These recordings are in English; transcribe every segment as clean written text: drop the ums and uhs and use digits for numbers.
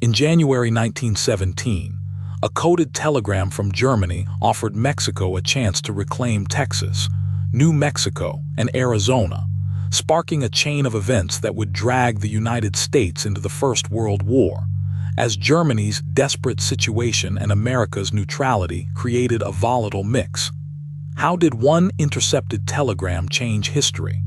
In January 1917, a coded telegram from Germany offered Mexico a chance to reclaim Texas, New Mexico, and Arizona, sparking a chain of events that would drag the United States into the First World War, as Germany's desperate situation and America's neutrality created a volatile mix. How did one intercepted telegram change history?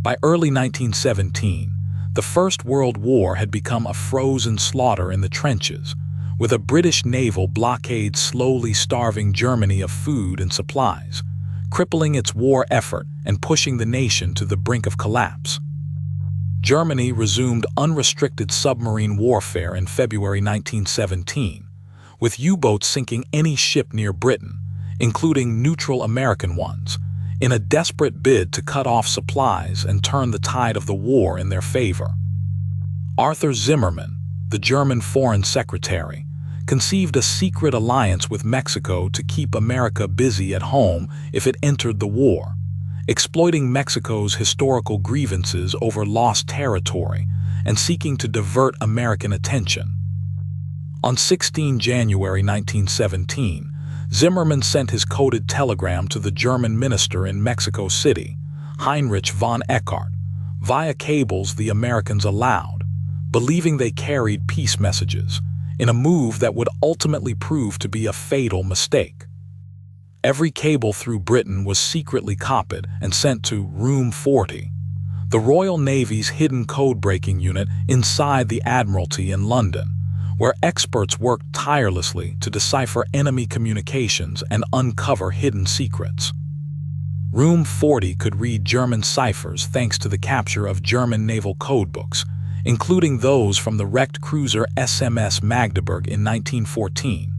By early 1917, the First World War had become a frozen slaughter in the trenches, with a British naval blockade slowly starving Germany of food and supplies, crippling its war effort and pushing the nation to the brink of collapse. Germany resumed unrestricted submarine warfare in February 1917, with U-boats sinking any ship near Britain, including neutral American ones, in a desperate bid to cut off supplies and turn the tide of the war in their favor. Arthur Zimmermann, the German Foreign Secretary, conceived a secret alliance with Mexico to keep America busy at home if it entered the war, exploiting Mexico's historical grievances over lost territory and seeking to divert American attention. On 16 January 1917, Zimmermann sent his coded telegram to the German minister in Mexico City, Heinrich von Eckart, via cables the Americans allowed, believing they carried peace messages, in a move that would ultimately prove to be a fatal mistake. Every cable through Britain was secretly copied and sent to Room 40, the Royal Navy's hidden code-breaking unit inside the Admiralty in London, where experts worked tirelessly to decipher enemy communications and uncover hidden secrets. Room 40 could read German ciphers thanks to the capture of German naval codebooks, including those from the wrecked cruiser SMS Magdeburg in 1914,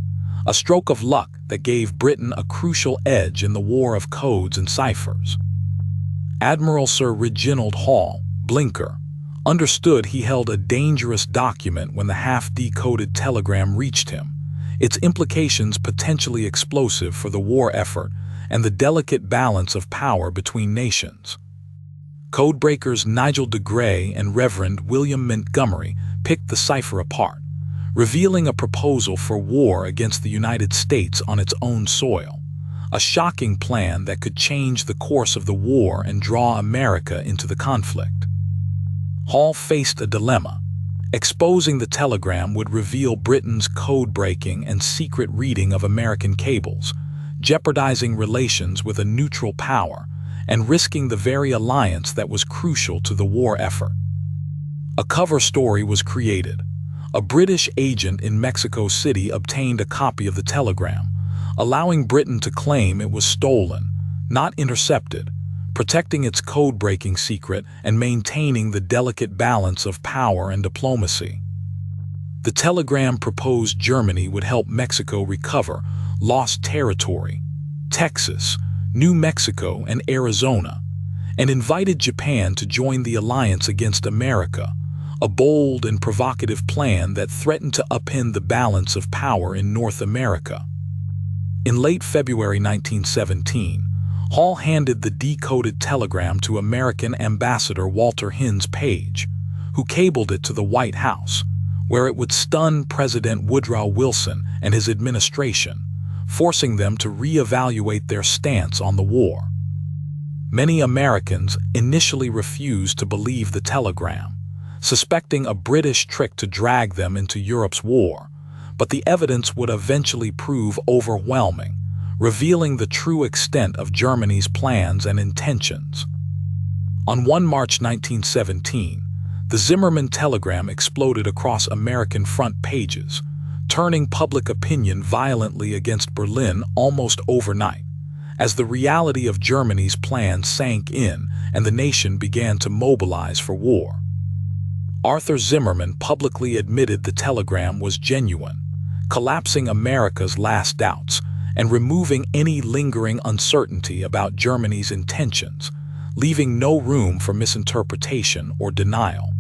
a stroke of luck that gave Britain a crucial edge in the war of codes and ciphers. Admiral Sir Reginald Hall, Blinker, understood he held a dangerous document when the half-decoded telegram reached him, its implications potentially explosive for the war effort and the delicate balance of power between nations. Codebreakers Nigel de Grey and Reverend William Montgomery picked the cipher apart, revealing a proposal for war against the United States on its own soil, a shocking plan that could change the course of the war and draw America into the conflict. Hall faced a dilemma. Exposing the telegram would reveal Britain's code-breaking and secret reading of American cables, jeopardizing relations with a neutral power and risking the very alliance that was crucial to the war effort. A cover story was created. A British agent in Mexico City obtained a copy of the telegram, allowing Britain to claim it was stolen, not intercepted, protecting its code-breaking secret and maintaining the delicate balance of power and diplomacy. The telegram proposed Germany would help Mexico recover lost territory, Texas, New Mexico, and Arizona, and invited Japan to join the alliance against America, a bold and provocative plan that threatened to upend the balance of power in North America. In late February 1917, Hall handed the decoded telegram to American Ambassador Walter Hines Page, who cabled it to the White House, where it would stun President Woodrow Wilson and his administration, forcing them to reevaluate their stance on the war. Many Americans initially refused to believe the telegram, suspecting a British trick to drag them into Europe's war, but the evidence would eventually prove overwhelming, revealing the true extent of Germany's plans and intentions. On 1 March 1917, the Zimmermann telegram exploded across American front pages, turning public opinion violently against Berlin almost overnight, as the reality of Germany's plan sank in and the nation began to mobilize for war. Arthur Zimmermann publicly admitted the telegram was genuine, collapsing America's last doubts and removing any lingering uncertainty about Germany's intentions, leaving no room for misinterpretation or denial.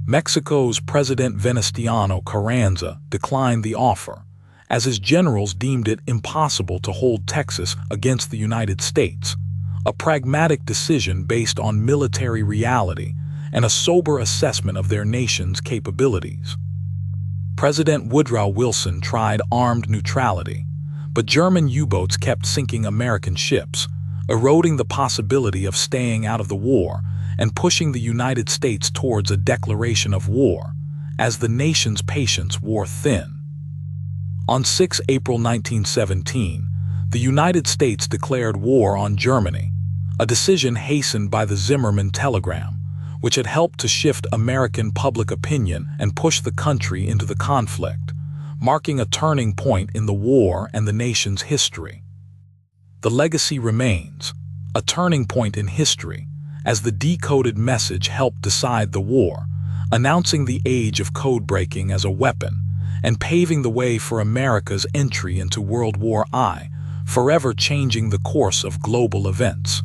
Mexico's President Venustiano Carranza declined the offer, as his generals deemed it impossible to hold Texas against the United States, a pragmatic decision based on military reality and a sober assessment of their nation's capabilities. President Woodrow Wilson tried armed neutrality, but German U-boats kept sinking American ships, eroding the possibility of staying out of the war and pushing the United States towards a declaration of war, as the nation's patience wore thin. On 6 April 1917, the United States declared war on Germany, a decision hastened by the Zimmermann telegram, which had helped to shift American public opinion and push the country into the conflict, marking a turning point in the war and the nation's history. The legacy remains, a turning point in history, as the decoded message helped decide the war, announcing the age of code-breaking as a weapon and paving the way for America's entry into World War I, forever changing the course of global events.